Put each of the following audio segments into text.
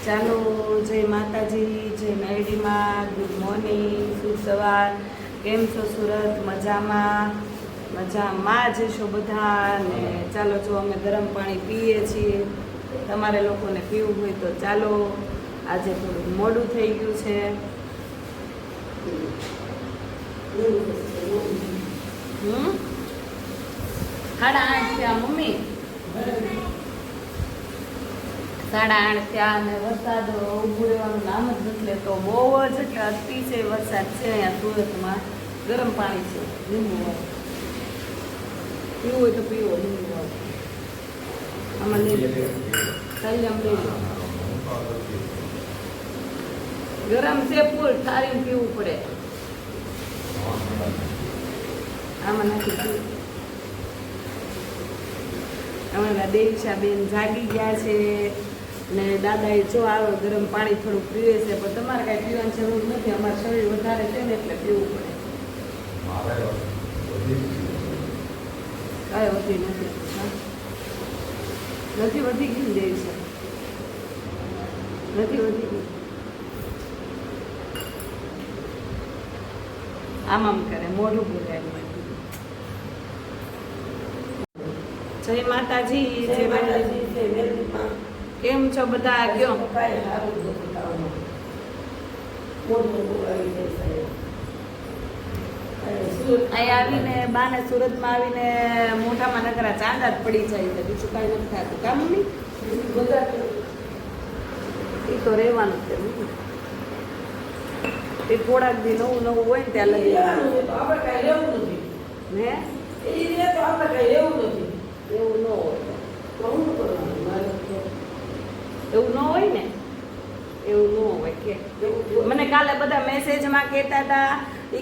ચાલો, જય માતાજી, જય મેરડીમાં, ગુડ મોર્નિંગ, શુભ સવાર. કેમ છો સુરત? મજામાં જશો બધા ને. ચાલો, જો અમે ગરમ પાણી પીએ છીએ, તમારે લોકોને પીવું હોય તો ચાલો. આજે થોડું મોડું થઈ ગયું છે. 8:30 થયા મમ્મી, 8:30 થયા અને વરસાદ ઊભું રહેવાનું નામ જ નથી લેતો. બહુ જ એટલે અતિશય વરસાદ છે અહીંયા સુરતમાં. ગરમ પાણી છે, લીંબુ વાળું પીવું હોય તો પીવો. લીંબુ વાળું આમાં લઈ લો, સલ્યમ લઈ લો. ગરમ છે ફૂલ, ઠારીને પીવું પડે. આમાં નાખી પીવું. અમારા દેવીશાબેન જાગી ગયા છે ને દાદાએ જો આવે ગરમ પાણી થોડું પીવે છે, પણ તમારે કાંઈ પીવાની જરૂર નથી. અમારું શરીર વધારે છે ને એટલે પીવું પડે. કાંઈ વધી નથી, નથી વધી ગયું દેવીશા, નથી વધી ગયું. આમ કરે, મોઢું બોલાય. જય માતાજી, જય માતાજી. કેમ છો બધા? કયો અહીં આવીને બાને સુરતમાં આવીને મોઢામાં નકરા ચાંદા જ પડી જાય છે, બીજું કાંઈ નથી થતું. કામ મમ્મી એ તો રહેવાનું છે. એ થોડાક દી નવું નવું હોય ને ત્યાં લઈ હે એવું ન હોય, એવું ન હોય ને, એવું ન હોય. કે મને કાલે બધા મેસેજમાં કહેતા હતા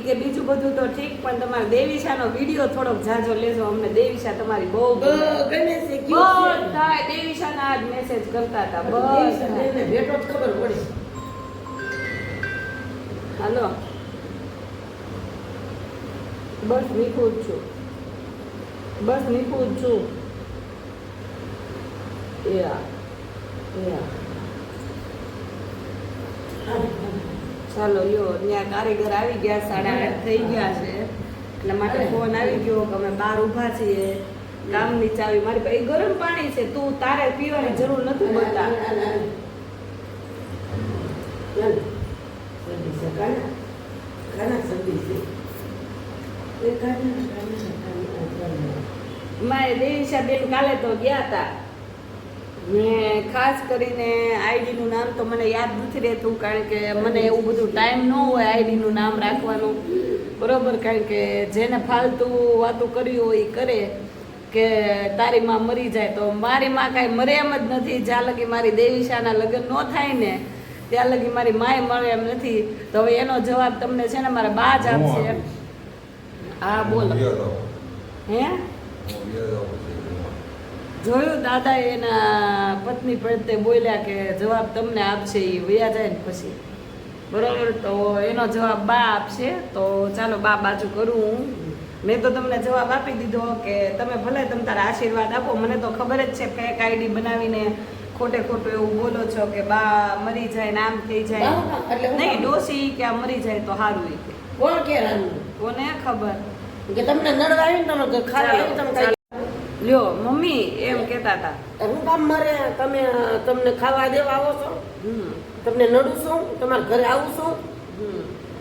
કે બીજું બધું તો ઠીક, પણ તમારા દેવીશાનો વિડીયો થોડોક જાજો લેજો. અમને દેવીશા તમારી બહુ બધા દેવીશાના આજ મેસેજ કરતા હતા. બસ ખબર પડી. હાલો, બસ નીકળું જ છું, બસ નીકળું જ છું. ચાલો યો, ત્યાં કારીગર આવી ગયા, 8:30 થઈ ગયા છે. એટલે માટે ફોન આવી ગયો કે અમે બહાર ઊભા છીએ, કામની ચાવી મારી પાસે. ગરમ પાણી છે, તું તારે પીવાની જરૂર નથી બોલતા. મારે દેવીશાબેન કાલે તો ગયા હતા ને, ખાસ કરીને આઈડીનું નામ તો મને યાદ નથી રહેતું, કારણ કે મને એવું બધું ટાઈમ ન હોય આઈડીનું નામ રાખવાનું, બરોબર. કારણ કે જેને ફાલતુ વાતો કરી હોય એ કરે કે તારી માં મરી જાય, તો મારી માં કાંઈ મરે એમ જ નથી. જ્યાં લગી મારી દેવીશાના લગ્ન ન થાય ને ત્યાં લગી મારી માય મળે એમ નથી. તો હવે એનો જવાબ તમને છે ને મારા બા જ આપશે. હા બોલો. હે જોયું, દાદા એના પત્ની પ્રત્યે બોલ્યા કે જવાબ તમને આપશે, એ વયા જાય ને પછી, બરોબર. તો એનો જવાબ બા આપશે. તો ચાલો બા બાજુ કરું હું. મેં તો તમને જવાબ આપી દીધો કે તમે ભલે તમે તારા આશીર્વાદ આપો. મને તો ખબર જ છે ફેક આઈડી બનાવીને ખોટે ખોટું એવું બોલો છો કે બા મરી જાય ને આમ થઈ જાય. નહીં, ડોસી કે આ મરી જાય તો સારું. એ કોણ કે કોને ખબર કે તમને નડવા આવી ને તમે ખાવા તમે લ્યો મમ્મી એમ કહેતા હતા. હું કામ મરે તમે તમને ખાવા દેવા આવો છો, તમને નડું છું, તમારા ઘરે આવું છું,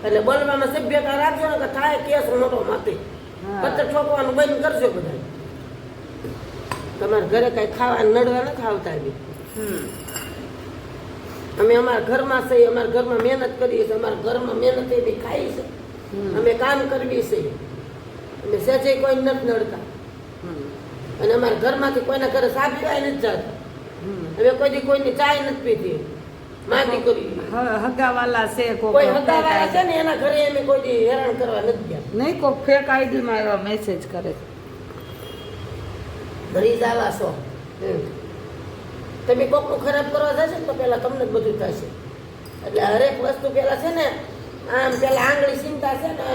એટલે બોલવામાં સભ્યતા રાખજો ને કે થાય કેસ મોટો માથે પત્તર ઠોકવાનું બંધ કરજો બધા. તમારા ઘરે કઈ ખાવા નડવા નથી આવતા. અમે અમારા ઘરમાં છીએ, અમારા ઘરમાં મહેનત કરીએ છીએ, અમારા ઘરમાં મહેનત એવી ખાઈ છે, અમે કામ કરવી છે, અમે સહેજે કોઈ નથી નડતા. અને અમારા ઘરમાંથી કોઈના ઘરે સા પીવાય નથી જતા. હવે કોઈ દી કોઈની ચાય નથી પીતી. માટી કરી હગાવાલા છે, કોઈ હગાવાલા છે ને એના ઘરે અમે કોઈ દી હેરાન કરવા નથી ગયા. નહીં, કોઈ ફેક આઈડીમાં એવા મેસેજ કરે ભરી જ આવા છો. તમે કોકનું ખરાબ કરવા જશે ને તો પેલા તમને જ બધું થશે. એટલે હરેક વસ્તુ પેલા છે ને આમ પેલા આંગળી ચિંતા છે ને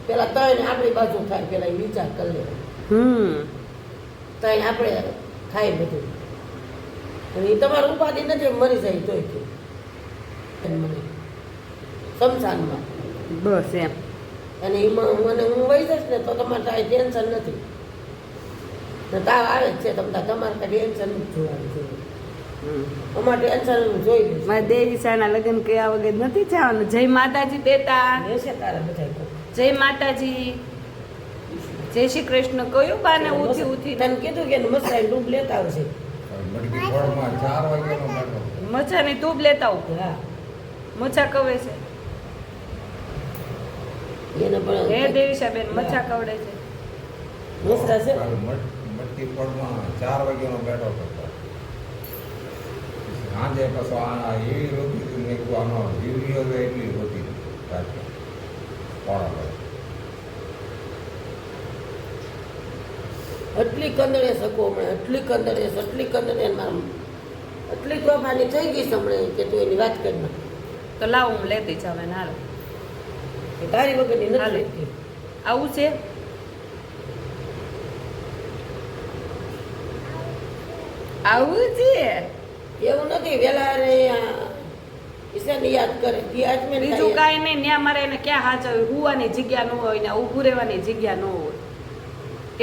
પેલા તય આપણી બાજુ થાય, પેલા એ વિચાર કરી લે. તય આપણે થાય બધું. અને એ તમારું ઉપાધિ નથી, મરી જાય તોય મને શમશાનમાં. બસ એમ. અને એમાં મને હું વહી જઈશ ને તો તમારે કાંઈ ટેન્શન નથી. ને તાવ આવે જ છે તમારે કાંઈ ટેન્શન નથી જોવાનું છે. અમારે ટેન્શન જોઈ લઈશ. મારા દેવીસાના લગ્ન કયા વગર નથી જવાનું. જય માતાજી દેતા. રહેશે તારા બધા. જય માતાજી. જય શ્રી કૃષ્ણ. કયું બાને ઉઠી ઉઠી તને કીધું કે મસાઈ ડૂબ લેતા આવશે. મચ્છાની ધૂપ લેતા આવું. હા મચ્છા કવે છે. એને પણ હે દેવીસાબેન મચ્છા કવડે છે. મસ્તા છે. મટકી પડમાં 4 વાગ્યાનો બેઠો હતો. સાંજે પાછો આ એવી રોતી હતી મેં કીધું આનો જીવની હવે એટલી રોતી હતી પોણા એટલી કંદડે શકો હમણાં એટલી કંદડે મારા એટલી તોફાની થઈ ગઈ છે હમણાં કે તું એની વાત કરી નાખ. તો લાવ હું લેતી જાવ ને હાલો. કે તારી વગરની નથી હાલે. લેતી. આવું છે. આવું છે. એવું નથી વેલા રે ઈશાને યાદ કરે યાદ મેં બીજું કાંઈ નહીં. ત્યાં મારે એને ક્યાં હાચવ્યું. હુવાની જગ્યા ન હોય ને ઊભું રહેવાની જગ્યા ન હોય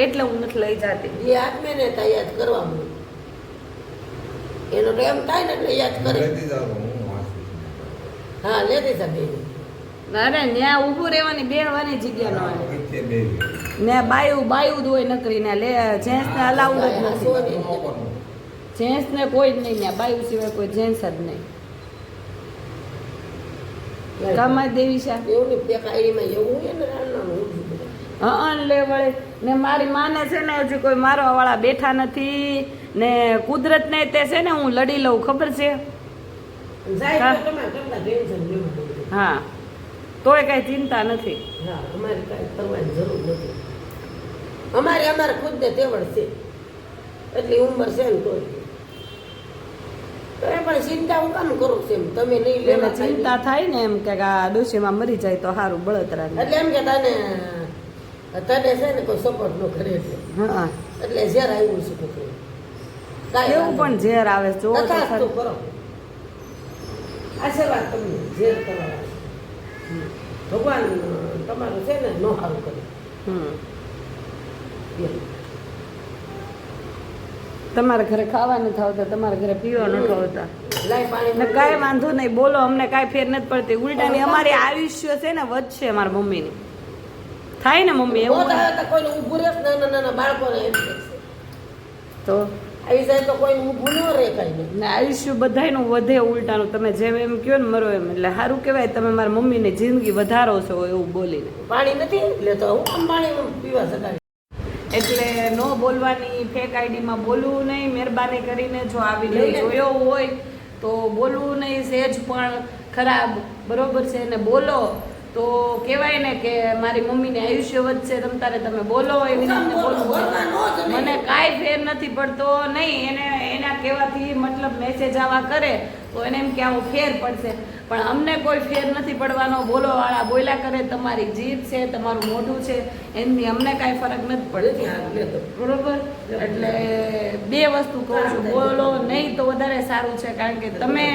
એટલે હું નથી લઈ જતી. એ આત્મે ને તા યાદ કરવાનું એનો ટાઈમ થાય ને એટલે યાદ કરે. લેતી જાવ હું વાંચું છું. હા લેતી શકે અરે ત્યાં ઊભું રહેવાની બેહવાની જગ્યા ન હોય. વચ્ચે બેસી. ને બાયું જ હોય નકરી ને લે જેન્ટ્સ ને અલાઉડ જ નથી. જેન્ટ્સ ને કોઈ જ નહીં ત્યાં બાયું સિવાય કોઈ જેન્ટ્સ જ નહીં. કામા દેવી છે. એવું નહીં પેક આઈડીમાં એવું હોય ને રાણવાનું હા લે વળે ને મારી માને છે ને હજી કોઈ મારવા વાળા બેઠા નથી ને કુદરત ને તે છે ને હું લડી લઉં ખબર છે. જાય તો તમારે કરતા ટેન્શન લેવું. હા તોય કઈ ચિંતા નથી. હા અમારે કાંઈ કરવાની જરૂર નથી. અમારે ખુદને તેવડ છે એટલી ઉંમર છે ને તોય તમે પણ ચિંતા હું કામ કરું છું એમ તમે નહીં એને લેવા ચિંતા થાય ને એમ કે આ ડોશીમાં મરી જાય તો સારું બળતરા એટલે એમ કે તને છે ને કોઈ સપોર્ટ ન કરે હા એટલે ઝેર આવ્યું છે કોઈ કાંઈ એવું પણ ઝેર આવે જો તો તથાસ્તુ ખરું. કરો આશીર્વાદ તમને ઝેર કરવા ભગવાન તમારું છે ને નો સારું કરે હમ. એમ. તમારા ઘરે ખાવા નથી આવતા તમારા ઘરે પીવા નથી આવતા લાય પાણી ને કાંઈ વાંધો નહીં બોલો અમને કાંઈ ફેર નથી પડતી ઉલટાની અમારી આયુષ્ય છે ને વધશે મારા મમ્મીની થાય ને મમ્મી એવું મોત હોય. આવે તો કોઈને ઊભું રહેશે નાના બાળકોને એમ કહે છે. તો આવી જાય તો કોઈ ઊભું ન રહે કાંઈ નહીં. ને આયુષ્ય બધાયનું વધે ઉલટાનું તમે જેમ એમ કહો ને મરો એમ એટલે સારું કહેવાય તમે મારા મમ્મીની જિંદગી વધારો છો એવું બોલીને. પાણી નથી એટલે તો હું આમ પાણી પીવા શકાય. એટલે નો બોલવાની ફેક આઈડીમાં બોલવું નહીં મહેરબાની કરીને જો આ વિડીયો જોયો હોય તો બોલવું નહીં સહેજ પણ ખરાબ બરોબર છે ને બોલો તો કહેવાય ને કે મારી મમ્મીને આયુષ્ય વધશે તમતારે તમે બોલો એવી રીતે બોલવું. મને કાંઈ ફેર નથી પડતો નહીં એને એના કહેવાથી મતલબ મેસેજ આવા કરે તો એને એમ કે આવો ફેર પડશે પણ અમને કોઈ ફેર નથી પડવાનો. બોલો વાળા બોલ્યા કરે તમારી જીભ છે તમારું મોઢું છે એની અમને કાંઈ ફરક નથી પડતો બરોબર. એટલે બે વસ્તુ કહું છું બોલો નહીં તો વધારે સારું છે કારણ કે તમે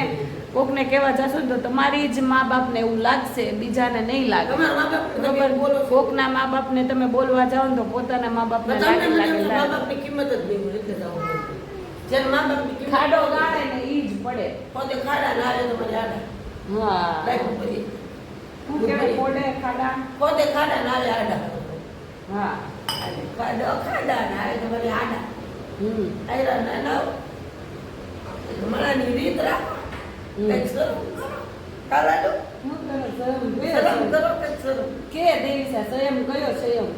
કોકને કહેવા જશો ને તો તમારી જ મા બાપને એવું લાગશે બીજાને નહીં લાગે તમારા મા બાપને તમે બરોબર. બોલો છો. કોકના મા બાપને તમે બોલવા જાઓ ને તો પોતાના મા બાપને લાગે લાગે મા લાગે બાપની કિંમત જ નહીં હોય એટલે જાવું પડે. જેને મા બાપની કિંમત ખાડો ગાળે ને ઈ જ પડે. પોતે ખાડા ના આવે તો મને આડા હા લાગ્યું પછી શું કહેવાય પોડે ખાડા. પોતે ખાડા ના આવે આડા હા ખાડા ના આવે તો મને આડા હમ આયરા ના લાવ મળાની રીત રાખો કંઈક શરમ કરો કાલા દો શું કરે શરમ બે શરમ શરમ. કરો કંઈક શરમ કે દેવી સાહેબ સંયમ કયો સંયમ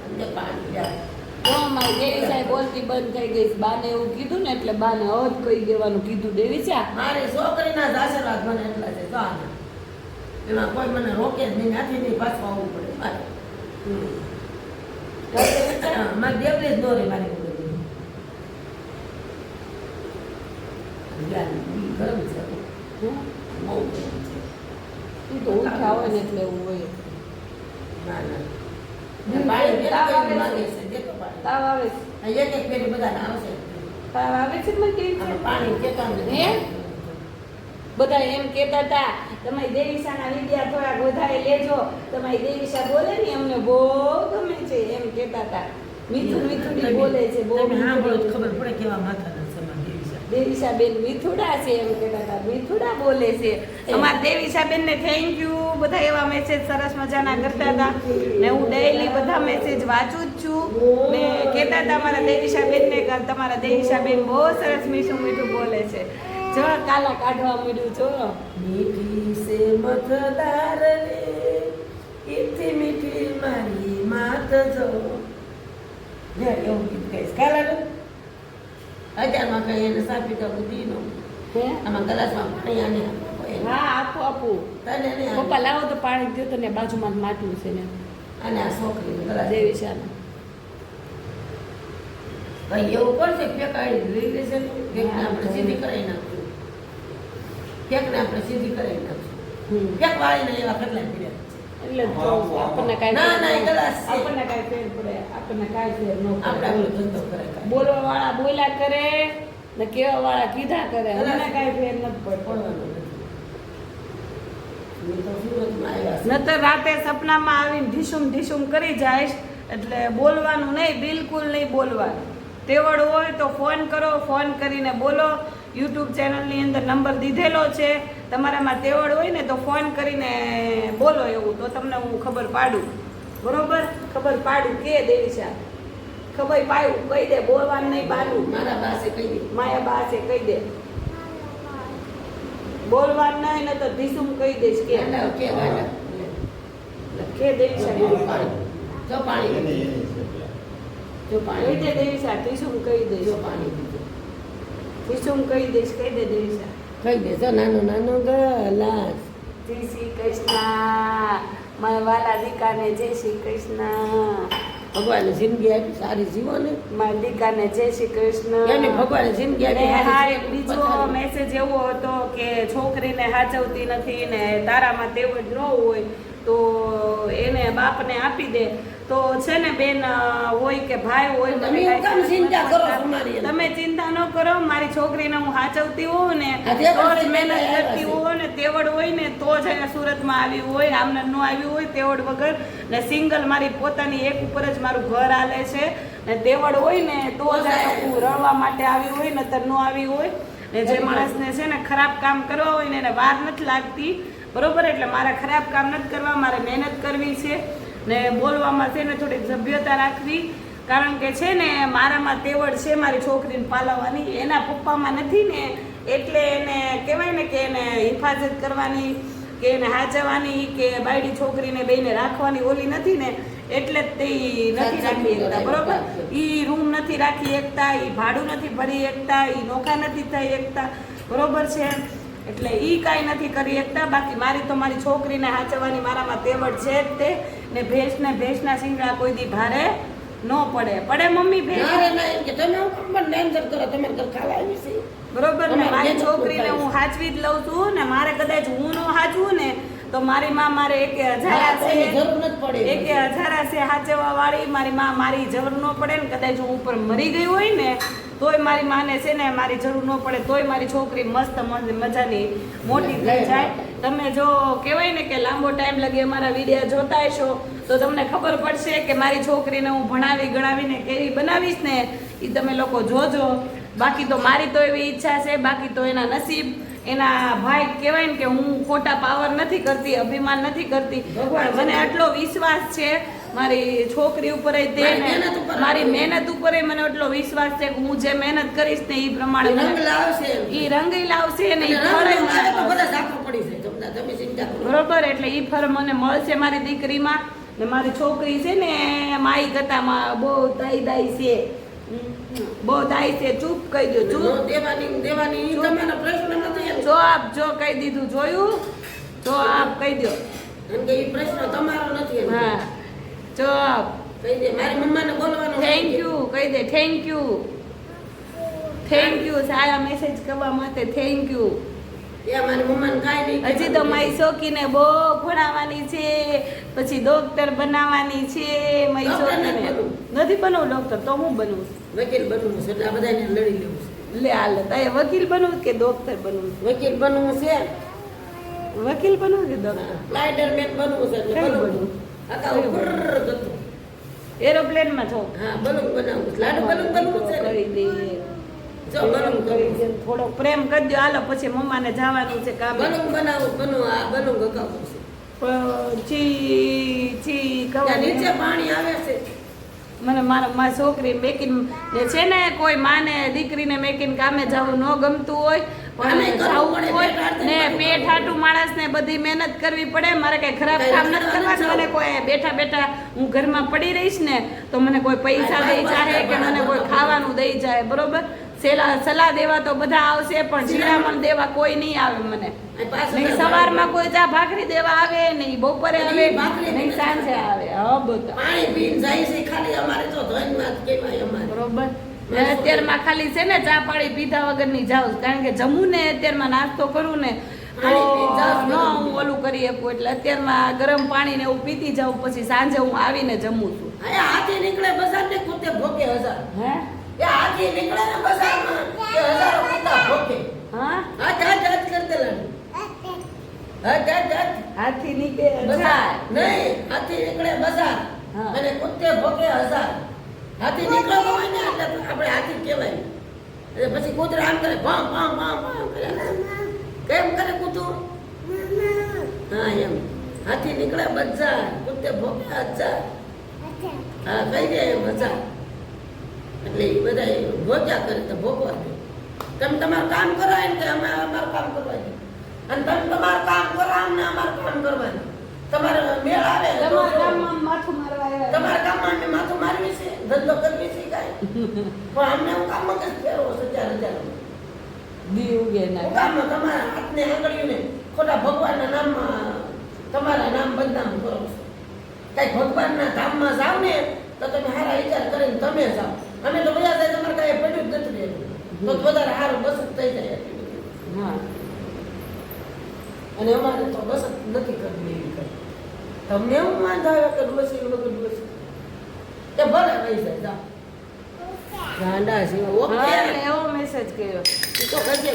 અને પાણી જાય તો મારી દેવી સાહેબ બોલતી બંધ થઈ ગઈ બાને એવું કીધું ને એટલે બાને હદ કહી દેવાનું કીધું દેવી છે. મારી છોકરીના જ આશીર્વાદ મને એટલા છે તો આના એમાં કોઈ મને રોકે જ નહીં નાથી નહીં પાછું આવવું પડે મારે મારી દેવલી જ દોરી મારી ગરમ છે બહુ ગરમ છે ઈ તો ઉઠ્યા હોય ને એટલે એવું હોય. ના ના પાણી તાવ આવે કેટલું છે. માંગે છે દેખો પાણી તાવ આવે છે. એક એક પેલી બધાને આવશે તાવ આવે છે મને કેવી છે? આમાં પાણી કેટલા હે? બધા એમ કહેતા હતા તમારી દેવીશાના વિદ્યા થોડાક વધારે લેજો, તમારી દેવીશા બોલે ને અમને બહુ ગમે છે એમ કહેતા હતા. મીઠું મીઠું બોલે છે, બહુ તમે સાંભળો તો મીઠું. ખબર પડે કેવા માથાના છે અમારા દેવીશા. દેવીશાબેન મીઠુડા છે એમ કહેતા હતા, મીઠુડા બોલે છે. અમારા દેવીશાબેન ને થેન્ક યુ. બધા એવા મેસેજ સરસ મજાના કરતા હતા ને હું ડેઈલી બધા મેસેજ વાંચું જ છું ને કહેતા હતા મારા દેવીશાબેન ને કે તમારા દેવીશાબેન બહુ સરસ મીઠું મીઠું બોલે છે. જો કાલા કાઢવા મળ્યું જો. મીઠી સે મતદાર રે ઈથી મીઠી મારી માત જો લે એવું ગીત કહીશ કાલા રે હજારમાં કઈ એને સાપી તો બુદ્ધિ નો હે આમાં ગલાસમાં પાણી આને હા આપું આપું. તને ને પપ્પા લાવો તો પાણી દો તો ને બાજુમાં જ માટલું છે ને અને આ છોકરી ગલાસ દેવીશાના. કઈ એવું કરશે ફેંકાડી લઈ લેશે ફેંકને આપણે સીધી કરાવી નાખશું ફેંકને આપણે સીધી કરાવી નાખશું ફેંકવાળીને એવા કેટલા પીડ્યા એટલે જ કહું છું, આપણને કાંઈ ના, ના, ફેર એ ગલાસ છે. આપણને કાંઈ ફેર પડે, આપણને કાંઈ ફેર ન આપણે પડે. ઓલો ધંધો કરે કાંઈ. બોલવા વાળા બોલ્યા કરે ને કેવા વાળા કીધા કરે, અમને કાંઈ ફેર નથી પડતો. પડવાનું નથી. મેં તો સુરતમાં આવ્યા છે. નતર રાતે સપનામાં આવીને ઢીસુમ ઢીસુમ કરી જાય એટલે બોલવાનું નહીં, બિલકુલ નહીં બોલવાનું. તેવડ હોય તો ફોન કરો, ફોન કરીને બોલો. યુટ્યુબ ચેનલની અંદર નંબર દીધેલો છે, તમારામાં તેવડ હોય ને તો ફોન કરીને બોલો એવું, તો તમને હું ખબર પાડું. બરોબર, ખબર પાડું કે દેવીશા ખબર પાડું કહી દે, બોલવાનું નહીં પાડું. મારા પાસે કહી દે. માયા બા છે કહી દે, બોલવાનું નહીં ને તો ધીસુમ કહી દઈશ કે ગાંડા કે ગાંડા. કે દેવીશા જો પાણી જો કહી પાણી દે દેવીશા, ધીસુમ કહી દઈશ, જો પાણી દીધું. ધીસુમ કહી દઈશ, કહી દે દેવીશા. કહી દે જો નાનો નાનો ગલાસ. જય શ્રી કૃષ્ણ મારા વાલા દીકાને, જય શ્રી કૃષ્ણ ભગવાને જિંદગી આપી સારી જીવો ને મારા દીકાને, જય શ્રી કૃષ્ણ. એને ભગવાને જિંદગી ને આપી હા સારી એક જીવો. બીજો મેસેજ એવો હતો કે છોકરીને હાચવતી નથી ને તારામાં તેવડ ન હોય તો એને બાપને આપી દે. તો છે ને બેન હોય કે ભાઈ હોય, મને તમે કાંઈ કેમ ચિંતા કરો છો મારી? તમે ચિંતા ન કરો, મારી છોકરીને હું હાચવતી હોઉં ને આજે તો જ પણ મહેનત આવ્યા કરતી છે. હોઉં ને તેવડ હોય ને તો જ અહીંયા સુરતમાં આવી હોય, આમને ન આવી હોય તેવડ વગર ને સિંગલ મારી પોતાની એક ઉપર જ મારું ઘર હાલે છે ને તેવડ હોય ને તો જ હું રળવા માટે આવી હોય નતર ન આવી હોય. ને જે માણસને છે ને ખરાબ કામ કરવા હોય ને એને વાર નથી લાગતી, બરોબર. એટલે મારે ખરાબ કામ નથી કરવા, મારે મહેનત કરવી છે ને બોલવામાં છે ને થોડીક સભ્યતા રાખવી, કારણ કે છે ને મારામાં તેવડ છે મારી છોકરીને પાલવવાની, એના પપ્પામાં નથી ને એટલે એને કહેવાય ને કે એને હિફાજત કરવાની કે એને હાચવવાની કે બાયડી છોકરીને બેને રાખવાની ઓલી નથી ને એટલે જ તે નથી રાખી શકતા, બરોબર. ઈ રૂમ નથી રાખી શકતા, ઈ ભાડું નથી ભરી શકતા, ઈ નોખા નથી થઈ શકતા, બરોબર છે. એટલે ઈ કાંઈ નથી કરી શકતા. બાકી મારી તો મારી છોકરીને હાચવવાની મારામાં તેવડ છે જ તે. ને ભેંસના શિંગડા કોઈ દી ભારે ન પડે. પડે મમ્મી ભેંસ? ના રે ના, એમ કે તમે હું કેમ મને ડેન્જર કરો, તમારે ઘર ખાવા આવી છે. બરોબર ને, મારી બેન છોકરીને હું હાચવી જ લઉં છું ને મારે કદાચ હું ન હાચવું ને તો મારી માં મારે એક હજારા હા, કોઈની છે, જરૂર નથી પડે. એક હજારા છે હાચવવા વાળી, મારી માં મારી જરૂર ન પડે ને કદાચ હું ઉપર મરી ગઈ હોય ને તોય મારી માને છે ને મારી જરૂર ન પડે તોય મારી છોકરી મસ્ત મજાની મોટી થઈ જાય. તમે જો કહેવાય ને કે લાંબો ટાઈમ લગી અમારા વિડીયો જોતા હશો તો તમને ખબર પડશે કે મારી છોકરીને હું ભણાવી ગણાવીને કેવી બનાવીશ ને એ તમે લોકો જોજો. બાકી તો મારી તો એવી ઈચ્છા છે, બાકી તો એના નસીબ. એના ભાઈ કહેવાય ને કે હું ખોટા પાવર નથી કરતી, અભિમાન નથી કરતી, પણ મને આટલો વિશ્વાસ છે મારી છોકરી ઉપર મારી મહેનત ઉપર મને એટલો વિશ્વાસ છે કે હું જે મહેનત કરીશ ને એ પ્રમાણે રંગ લાવશે. ઈ રંગ લાવશે ને ઈ અને ફળ રંગ મને લાવે તો મળશે. બધા ઝાંખું પડી જાય તમને, તમે ચિંતા કરો. બરોબર. એટલે ઈ ફળ મને મળશે મારી દીકરીમાં. ને મારી છોકરી છે ને માઈ કથામાં બહુ દાઈ છે, બહુ દાઈ છે. ચૂપ કહી દો, ચૂપ. નો દેવાની ઈ તમારો પ્રશ્ન નથી એમ. જો આપ જો કહી દીધું, જોયું? જો આપ કહી દો. એમ કે ઈ પ્રશ્ન તમારો નથી એમ. હા જો આપ કહી દે મારી મમ્માને બોલવાનું. થેન્ક યુ કહી દે. થેન્ક યુ, થેન્ક યુ સારા મેસેજ કરવા માટે. Thank you. એ મારી મમ્માને કાંઈ નહીં. હજી તો મારી છોકરીને બહુ ભણાવવાની છે, પછી ડોક્ટર બનાવવાની છે મારી ડોક્ટર છોકરીને. નથી બનવું. નથી બનવું ડોક્ટર, તો હું બનવું? વકીલ બનવું છે એટલે આ બધાને લડી લેવું છે. લે હાલે તારે વકીલ બનવું કે ડોક્ટર બનવું વકીલ બનવું છે, વકીલ બનવું કે ડોક્ટર ફ્લાઇટરમેન બનવું છે, એટલે કયું બલૂન. બનવું? આખા ઉપર જતું. એરોપ્લેનમાં છો હા, બલૂન બનાવવું છે. લાડુ બલૂન બનવું છે ને? કરી દે જો બલૂન કરી કરવું છે. દે થોડો પ્રેમ કરી દો હાલો પછી મમ્માને જવાનું છે કામે બલૂન બનાવવું, આ બલૂન ગગાવવું છે. પણ ચી ચી ત્યાં કહું નીચે પાણી આવે છે. મને મારી છોકરી મેકીન જે છે ને કોઈ માને દીકરીને મેકીન કામે જવું ન ગમતું હોય કામે પણ કરવું જવું પડે, હોય પેટ હાટું ને કરવું પેટ પડે. હાટું માણસને બધી મહેનત કરવી પડે મારે કઈ ખરાબ કઈ કામ રસ્તે નથી કરવાનું નથી મને કોઈ બેઠા બેઠા હું ઘરમાં પડી રહીશ ને તો મને કોઈ પૈસા ભાઈ, દઈ ભાઈ, જાય કે ભાઈ, મને કોઈ ભાઈ, ખાવાનું દઈ જાય બરોબર સલાહ દેવા તો બધા આવશે પણ શિરામણ દેવા કોઈ નહીં આવે મને અને પાછું નહીં ત્યાં સવારમાં કોઈ ચા ભાખરી દેવા આવે નહીં બપોરે આવે ભાખરી નહીં નથી સાંજે આવે હા બધા પાણી પીને જાય છે ખાલી. અમારે તો ધોઈમાં જ કહેવાય અમારે. બરોબર ને અત્યારમાં ખાલી છે ને ચા પાણી પીધા વગરની જાઉં કારણ કે જમું ને અત્યારમાં નાસ્તો કરું ને તો પાણી પીને જાઉં ન બધું. હું ઓલું કરી શકું એટલે અત્યારમાં ગરમ પાણી ને એવું પીતી જાઉં પછી સાંજે હું આવીને જમું છું અહીંયા હાથી નીકળે બજાર ને કૂદે ભોગે 1000. હે એ હાથી નીકળે ને બજારમાં કે હજારો કૂદા ભોગે. હા હાથ હાથ હાથ કરતે લાડુ. હાથ હાથ હાથ. હાથી નીકળે બજાર નહીં, હાથી નીકળે બજાર હા. અને કૂદે ભોગે 1000. હાથી નીકળે તો હોય ને એટલે આપણે હાથી કહેવાય. એટલે પછી કૂતરા આમ કરે ભામ ભામ ભામ ભામ કરે. કેમ કરે કૂતરું? હા એમ. હાથી નીકળે બજાર કૂદે ભોગે 1000. હા કહી દે એમ 1000. એટલે એ બધા ભોગ્યા કરે તો ભોગવા દે. તમે તમારું કામ કરો એમ કે અમે અમારું કામ કરવા દે. અને તમે તમારું કામ કરો અમને અમારું કામ કરવાનું. તમારે મેળ આવે તો તમારા ગામમાં માથું મારવા આવ્યા તમારા કામમાં અમે માથું મારવી છે, ધંધો કરવી છે કાંઈ. પણ અમને હું કામમાં કઈ ફેરવો છે 4000. દી ઉગે હું ના કામમાં તમારા હાથને આંગળીઓને ખોટા ભગવાનના નામમાં તમારા નામ બદનામ કરો છો. કઈ ભગવાનના ધામમાં જાવ ને તો તમે સારા વિચાર કરીને તમે જાઓ. અમે તો બધા જાય તમારે કાંઈ પડ્યું જ નથી રહેતું. તો વધારે સારું બસ જ થઈ જાય. હા અને અમારે તો બસ જ નથી કરવી એવી કઈ. તમને એવું વાંધો આવે કે ડોસી વગર ડોસી કે ભલે પૈસા જાય જાઓ. ગાંડા સિવાય ઓકે હા એટલે એવો મેસેજ કર્યો ઈ તો કજે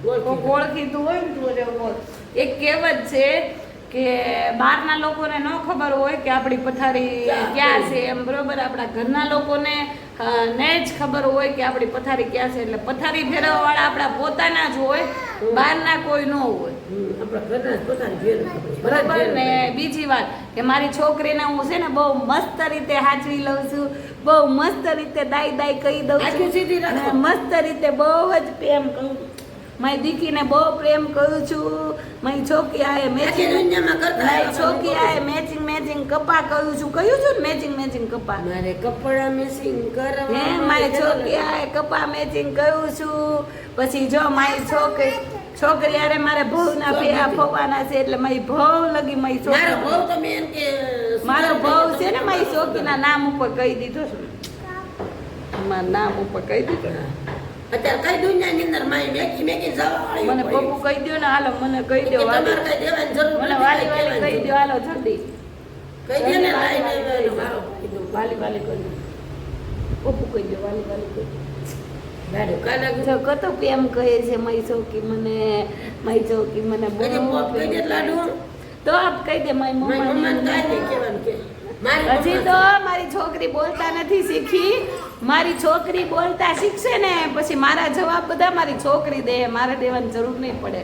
કો કોક ઓળખીતું હોય ને તું રે બોલ એક કહેવત છે કે બહારના લોકોને ન ખબર હોય કે આપણી પથારી ક્યાં છે એમ બરોબર આપણા ઘરના લોકોને ને જ ખબર હોય કે આપણી પથારી ક્યાં છે એટલે પથારી ફેરવવા વાળા આપણા પોતાના જ હોય બહારના કોઈ ન હોય આપણા ઘરના જ પોતાની ભેર બરાબર ને બીજી વાત કે મારી છોકરીને હું છે ને બહુ મસ્ત રીતે હાચવી લઉં છું બહુ મસ્ત રીતે દાઈ દાઈ કહી દઉં આખી છું સીધી રાખો. ને મસ્ત રીતે બહુ જ પ્રેમ કરું મારી દીકરીને બહુ પ્રેમ કરું છું મારી છોકરી આ આખી મેચિંગ દુનિયામાં કરતા મારી આવ્યા છોકરી તમે આ મેચિંગ મેચિંગ કપા કહું છું કહ્યું છું ને મેચિંગ કપા મારે કપડા મેસિંગ કરવા હે મારી છોકરી આ કપા મેચિંગ કહું છું પછી જો મારી છોકરી અરે મારે ભવના ફેરા ફોવાના છે એટલે મારી ભવ લગી મારી મારો છોકરી ભાવ તમે એમ કે મારો ભવ છે ને મારી છોકરીના નામ ઉપર કહી દીધો છે મારા નામ ઉપર કહી દીધો અત્યારે કઈ દુનિયાની અંદર મારી મેકી મેકી જવા વાળી મને પપ્પુ કહી દો ને હાલો મને કહી દો તમારે કઈ દેવાની જરૂર મને નથી, વાલી કઈ વાલી કહી દેવાની દો હાલો જલ્દી કહી દે ને લાઈને મારો કહી દઉં. વાલી વાલી કહી દો પપ્પુ કહી દો વાલી વાલી કહી દો લાડુ કાના જો કતો પ્રેમ કહે છે મારી છોકરી મને બહુ કઈ પોપ કહી દે લાડુ તો આપ કહી દે મારી મારી મમ્માને મમ્મા કાંઈ નહીં કહેવાનું કે મારી હજી તો મારી છોકરી બોલતા નથી શીખી મારી છોકરી બોલતા શીખશે ને પછી મારા જવાબ બધા મારી છોકરી દે મારે દેવાની જરૂર નહીં પડે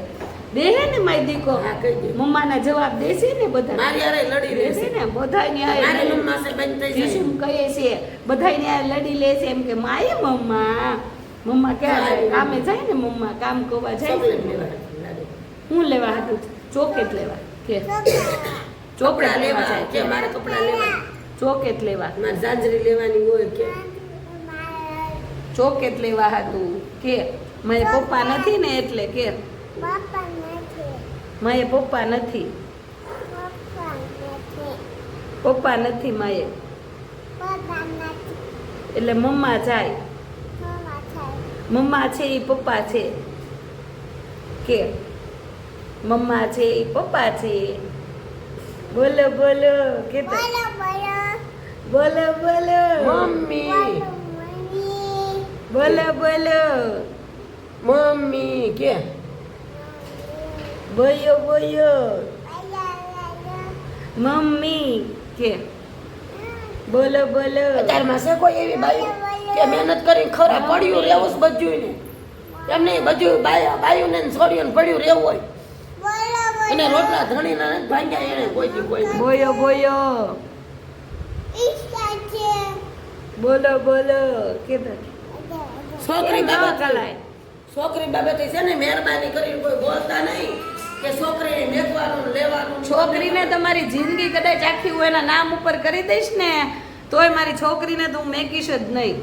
દે ને મારી દીકો હા, કહી દે. મમ્માના જવાબ દેશે ને બધા મારી હારે લડી દેશે રહેશે ને બધાયની હારે મારી લડી- મમ્મા સે બંધ થઈ જીસુમ જાય કહે છે બધાયની હારે લડી લે છે એમ કે માય મમ્મા ક્યાં જાય કામે જાય ને મમ્મા કામ કરવા જાય ચોકલેટ છે લેવા લાડુ હું લેવા હતું ચોકેટ લેવા કે કપડા ચોકલેટ લેવા લેવા જાય કે મારે કપડા લેવા ચોકેટ લેવા મારે જાંજરી લેવાની હોય કે ચોકેટ લેવા હતું કે મારે પપ્પા નથી ને એટલે કે મારે પપ્પા નથી માએ એટલે મમ્મા જાય મમ્મા છે એ પપ્પા છે કે મમ્મા છે એ પપ્પા છે બોલો બોલો કે બોલો બોલો મમ્મી બોલો બોલો મમ્મી કે બોયો બોયો મમ્મી કે બોલો બોલો અત્યારમાં છે કોઈ એવી બાઈ કે મહેનત કરીને ખરા પડ્યું રહેવું જ બધું ને એમ નહીં બધું બાયું ને છોડ્યું પડ્યું રહેવું હોય અને રોટલા ધણીના નથી ભાંગ્યા એને કોઈ બોયો બોયો બોલો બોલો કે છોકરી બાબતે છે ને મહેરબાની કરીને કોઈ બોલતા નહીં કે છોકરીને મેકવાનું લેવાનું છોકરીને તમારી જિંદગી કદાચ આખી હું એના નામ ઉપર કરી દઈશ ને તોય મારી છોકરીને તો હું મેકીશ જ નહીં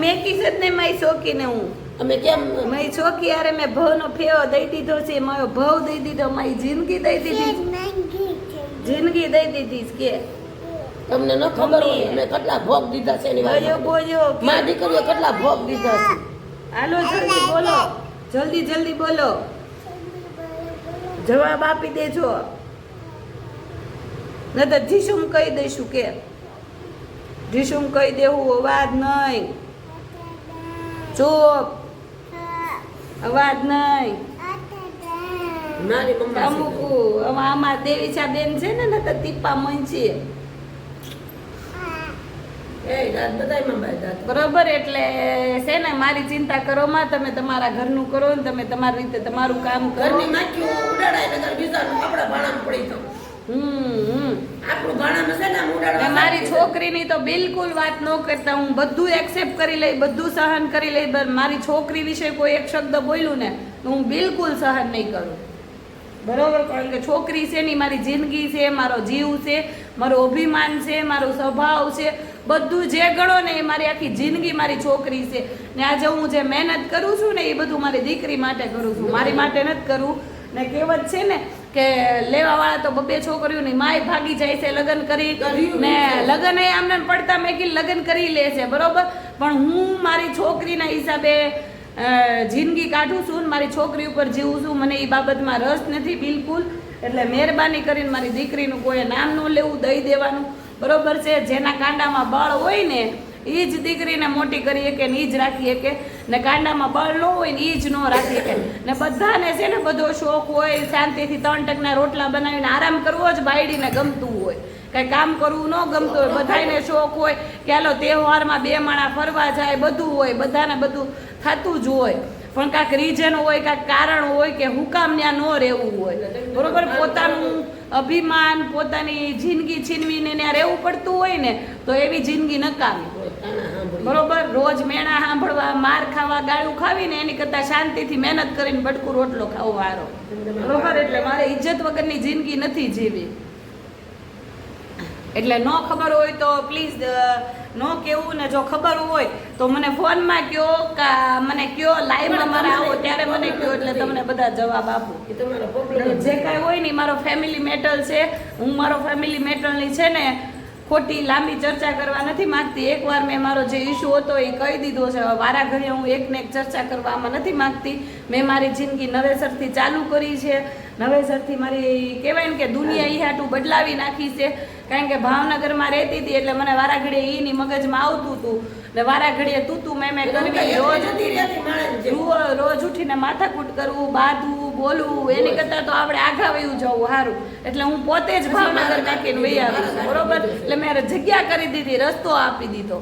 મેકીશ જ નહીં મારી છોકરીને હું અમે કેમ મારી છોકરી યારે મેં ભવનો ફેવો દઈ દીધો છે મારો ભવ દઈ દીધો મારી જિંદગી દઈ દીધી જિંદગી દઈ દીધી કે તમને ન ખબર હોય મેં કેટલા ભોગ દીધા છે એની બોયો બોયો મા દીકરીઓ કેટલા ભોગ દીધા છે હાલો જલ્દી બોલો જલ્દી બોલો જવાબ આપી દેજો ન તો ઢીસુમ કહી દઈશું કે ઢીસુમ કહી દેવું અવાજ નહીં ચૂપ અવાજ નહીં મારી મમ્મા અમુક આમાં દેવીચા બેન છે ને તો ટીપા મન છે એ દાદ બધાય માં બાય દાદ બરોબર એટલે છે ને મારી ચિંતા કરો માં તમે તમારા ઘરનું કરો ને તમે તમારી રીતે તમારું કામ કરો ઘરની માખીઓ ઉડાડાય નગર બીજાનું આપણા ભાણામાં પડી તો આપણું ભાણામાં છે ને આમ ઉડાડવા મારી છોકરીની તો બિલકુલ વાત ન કરતા હું બધું એક્સેપ્ટ કરી લઈ બધું સહન કરી લઈ મારી છોકરી વિશે કોઈ એક શબ્દ બોલ્યું ને તો હું બિલકુલ સહન નહીં કરું બરોબર કારણ કે છોકરી છે ની મારી જિંદગી છે મારો જીવ છે મારો અભિમાન છે મારો સ્વભાવ છે બધું જે ગણો ને એ મારી આખી જિંદગી મારી છોકરી છે ને આજે હું જે મહેનત કરું છું ને એ બધું મારી દીકરી માટે કરું છું મારી માટે નથી કરું ને કહેવત છે ને કે લેવા વાળા તો બબે છોકરીઓની માય ભાગી જાય છે લગ્ન કરી ને લગ્ન એ આમને પડતા મેં કીધું લગ્ન કરી લે છે બરોબર પણ હું મારી છોકરીના હિસાબે જિંદગી કાઢું છું ને મારી છોકરી ઉપર જીવું છું મને એ બાબતમાં રસ નથી બિલકુલ એટલે મહેરબાની કરીને મારી દીકરીનું કોઈ નામ ન લેવું દઈ દેવાનું બરોબર છે જેના કાંડામાં બળ હોય ને એ જ દીકરીને મોટી કરી શકે ને એ જ રાખી શકે ને કાંડામાં બળ ન હોય ને એ જ ન રાખી શકે ને બધાને છે ને બધો શોખ હોય શાંતિથી 3 ટકના રોટલા બનાવીને આરામ કરવો જ બાયડીને ગમતું હોય કંઈ કામ કરવું ન ગમતું હોય બધાને શોખ હોય કે હાલો તહેવારમાં 2 માણા ફરવા જાય બધું હોય બધાને બધું થતું જ હોય પણ કાંઈક રીઝન હોય કાંઈક કારણ હોય કે હુકામ ત્યાં ન રહેવું હોય બરોબર પોતાનું અભિમાન પોતાની જિંદગી છીનવીને ત્યાં રહેવું પડતું હોય ને તો એવી જિંદગી નકામી બરોબર રોજ મેણા સાંભળવા માર ખાવા ગાળું ખાવીને એની કરતાં શાંતિથી મહેનત કરીને બટકું રોટલો ખાવો વારો બરોબર એટલે મારે ઇજ્જત વગરની જિંદગી નથી જીવી એટલે ન ખબર હોય તો પ્લીઝ ન કેવું ને જો ખબર હોય તો મને ફોનમાં કહો કે મને કહો લાઈવમાં મારે આવો ત્યારે મને કહો એટલે તમને બધા જવાબ આપું એ તમારો પ્રોબ્લેમ જે કાંઈ હોય ને મારો ફેમિલી મેટર છે હું મારો ફેમિલી મેટરની છે ને ખોટી લાંબી ચર્ચા કરવા નથી માંગતી એકવાર મેં મારો જે ઇસ્યુ હતો એ કહી દીધો છે વારા ઘડીએ હું એકને એક ચર્ચા કરવામાં નથી માંગતી મેં મારી જિંદગી નવેસરથી ચાલુ કરી છે નવેસરથી મારી કહેવાય ને કે દુનિયા ઈ હાટું બદલાવી નાખી છે કારણ કે ભાવનગરમાં રહેતી હતી એટલે મને વારા ઘડીએ ઈની મગજમાં આવતું હતું ને વારા ઘડીએ તું મેં કરવી રોજ ઉઠીને માથાકૂટ કરવું બાંધવું બોલવું એની કરતાં તો આપણે આઘા વયું જવું સારું એટલે હું પોતે જ ભાવનગર નાખીને વહી આવી છું બરોબર એટલે મેં જગ્યા કરી દીધી રસ્તો આપી દીધો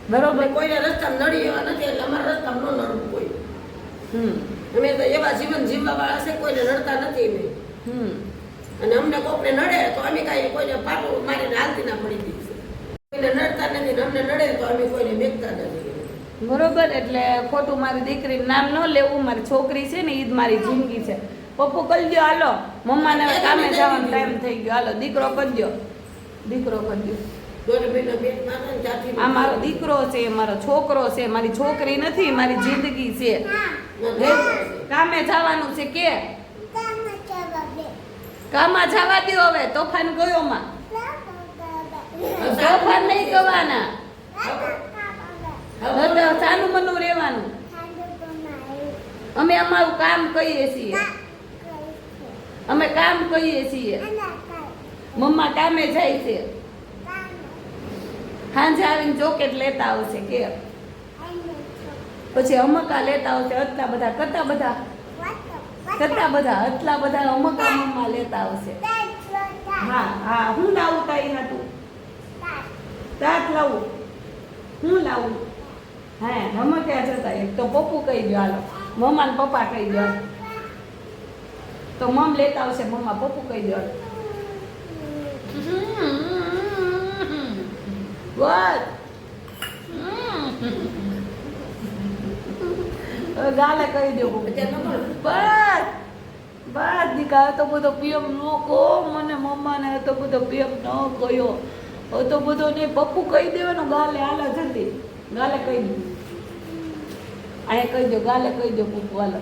બરોબર કોઈને રસ્તામાં નડી એવા નથી એટલે અમારા રસ્તામાં ન નડવું કોઈ અમે તો એવા જીવન જીવવા વાળા છે કોઈને નડતા નથી અમે અને અમને કોકને નડે તો અમે કાંઈ કોઈને પાટું મારીને હાલતી ના પડી ગઈ કોઈને નડતા નથી ને અમને નડે તો અમે કોઈને મેકતા નથી બરોબર એટલે ખોટું મારી દીકરીનું નામ ન લેવું મારી છોકરી છે ને એ જ મારી જિંદગી છે પપ્પુ કરી દો હાલો મમ્માને હવે કામે જવાનો ટાઈમ થઈ ગયો હાલો દીકરો કરી દો આ મારો દીકરો છે મારો છોકરો છે મારી છોકરી નથી મારી જિંદગી છે કામે જવાનું છે કે કામમાં જવા દો હવે તોફાન ગયો માં તોફાન નહીં કરવાના સાનું મનું રહેવાનું અમે અમારું કામ કહીએ છીએ અમે કામ કહીએ છીએ મમ્મા કામે જાય છે સાંજે આવીને ચોકેટ લેતા આવશે કે પછી અમકા લેતા આવશે એટલા બધા કેટલા બધા એટલા બધા અમકા મમ્મા લેતા આવશે. હા હા હું લાવું તાઈ હતું તાત લાવું હું લાવું. હા અમે ક્યાં જતા એક તો પપ્પુ કહી દો હાલો મમ્મા ને પપ્પા કહી દો તો મમ લેતા આવશે મમ્મા પપ્પુ કહી દો બસ ગાલે કહી દો બસ બસ દીકા તો બધો પીએમ નો કહો મને મમ્માને તો બધો પીએમ ન કહ્યો તો બધો ને પપ્પુ કહી દેવાનું ગાલે હાલો જલ્દી ગાલે કહી દો અહીંયા કહી દો ગાલે કહી દો પપ્પુ હાલો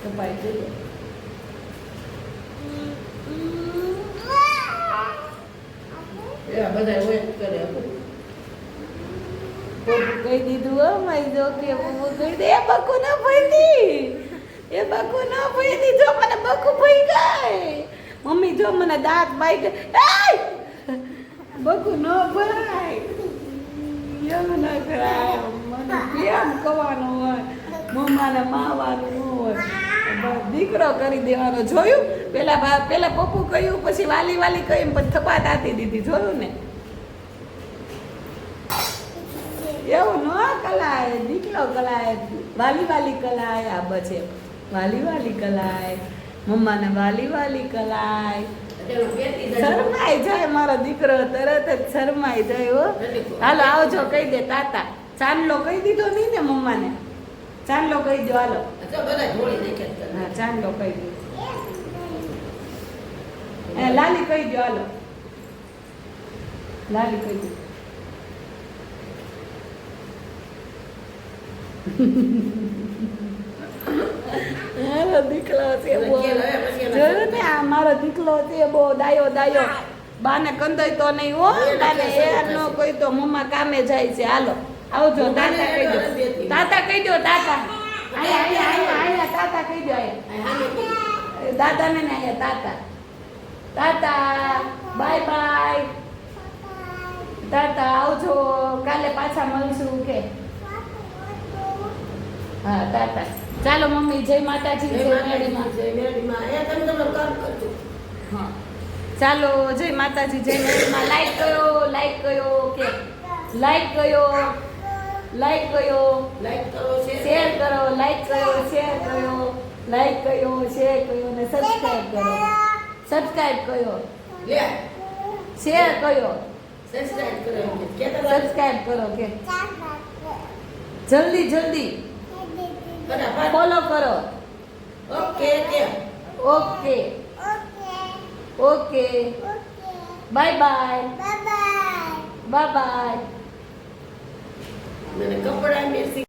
કપાઈ જઈએ બધા હોય કરે પપ્પુ કહી દીધું હો મારી જો કે પપ્પુ કહી દે એ બકુ ના ભઈની એ બકુ ના ભઈની જો મને બકુ ભઈ ગઈ મમ્મી જો મને દાંત બાઈ ગઈ બકુ ન ભાઈ એમ ના કરાય મને કેમ કવાનું હોય મમ્માને માવાનું હોય દીકરો કરી દેવાનો જોયું પેલા પપ્પુ કહ્યું પછી વાલી વાલી કહ્યું પછી થપાત આપી દીધી જોયું ને એવું ન કલાય દીકરો કલાય વાલી વાલી કલાય આ બચે વાલી વાલી કલાય મમ્માને વાલી વાલી કલાય શરમાઈ જાય મારો દીકરો તરત જ શરમાઈ જાય હો હાલો આવજો કહી દે તાતા ચાંદલો કહી દીધો નહીં ને મમ્માને ચાંદલો કહી દો હાલો હા ચાંદલો કહી દો લાલી કહી દો હાલો લાલી કહી દો મારો દીકરો છે જોયું ને આ મારો દીકરો છે બહુ દાયો બાને કંદોય તો નહીં હો બાને યાર નો કોઈ તો મમ્મા કામે જાય છે હાલો આવજો તાતા કહી દો તાતા કહી દો તાતા આયા તાતા કહી દો આયા દાદા ને આયા તાતા બાય બાય તાતા આવજો કાલે પાછા મળશું કે હા તાતા ચાલો મમ્મી જય માતાજી જય મેરડીમાં હા ચાલો જય માતાજી જય મેરડીમાં લાઈક કયો કે લાઈક કયો શેર કરો લાઈક કયો શેર કયો લાઈક કયો શેર કયો ને સબસ્ક્રાઇબ કરો શેર કયો સબસ્ક્રાઇબ કરો કે જલ્દી ફોલો કરો ઓકે બાય બાય મને કપડા